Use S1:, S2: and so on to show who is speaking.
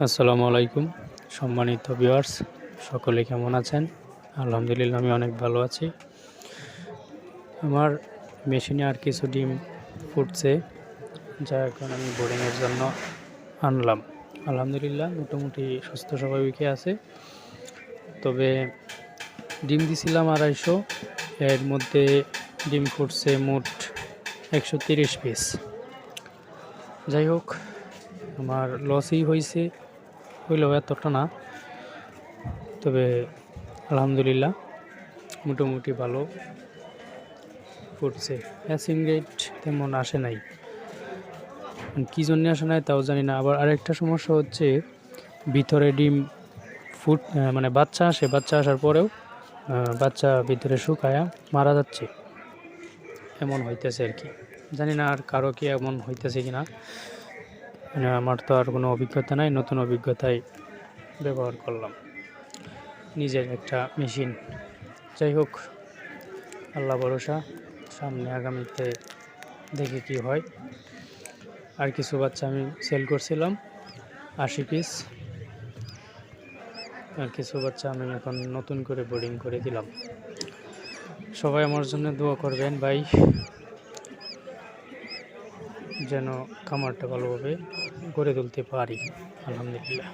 S1: আসসালামু আলাইকুম সম্মানিত ভিউয়ার্স, সকলে কেমন আছেন? আলহামদুলিল্লাহ আমি অনেক ভালো আছি। আমার মেশিনে আর কিছু ডিম ফুটছে, যা এখন আমি বোর্ডিংয়ের জন্য আনলাম। আলহামদুলিল্লাহ মোটামুটি সুস্থ স্বাভাবিকই আছে। তবে ডিম দিছিলাম 250, এর মধ্যে ডিম ফুটছে মোট 130 পিস। যাই হোক, আমার লসই হইলেও এতটা না, তবে আলহামদুলিল্লাহ মোটামুটি ভালো ফুটছে। হ্যাচিং রেট তেমন আসে নাই, কী জন্য আসে নাই তাও জানি না। আবার আরেকটা সমস্যা হচ্ছে, ভিতরে ডিম মানে বাচ্চা আসার পরেও বাচ্চা ভিতরে শুকায়া মারা যাচ্ছে, এমন হইতেছে আর কি। জানি না আর কারো কি এমন হইতেছে কি না। মানে আমার তো আর কোনো অভিজ্ঞতা নাই, নতুন অভিজ্ঞতায় ব্যবহার করলাম নিজের একটা মেশিন। যাই হোক, আল্লাহ ভরসা, সামনে আগামীতে দেখি কি হয়। আর কিছু বাচ্চা আমি সেল করছিলাম 80 পিস, আর কিছু বাচ্চা আমি এখন নতুন করে বোর্ডিং করে দিলাম। সবাই আমার জন্য দোয়া করবেন ভাই, যেন খামারটা ভালোভাবে গড়ে তুলতে পারি। আলহামদুলিল্লাহ।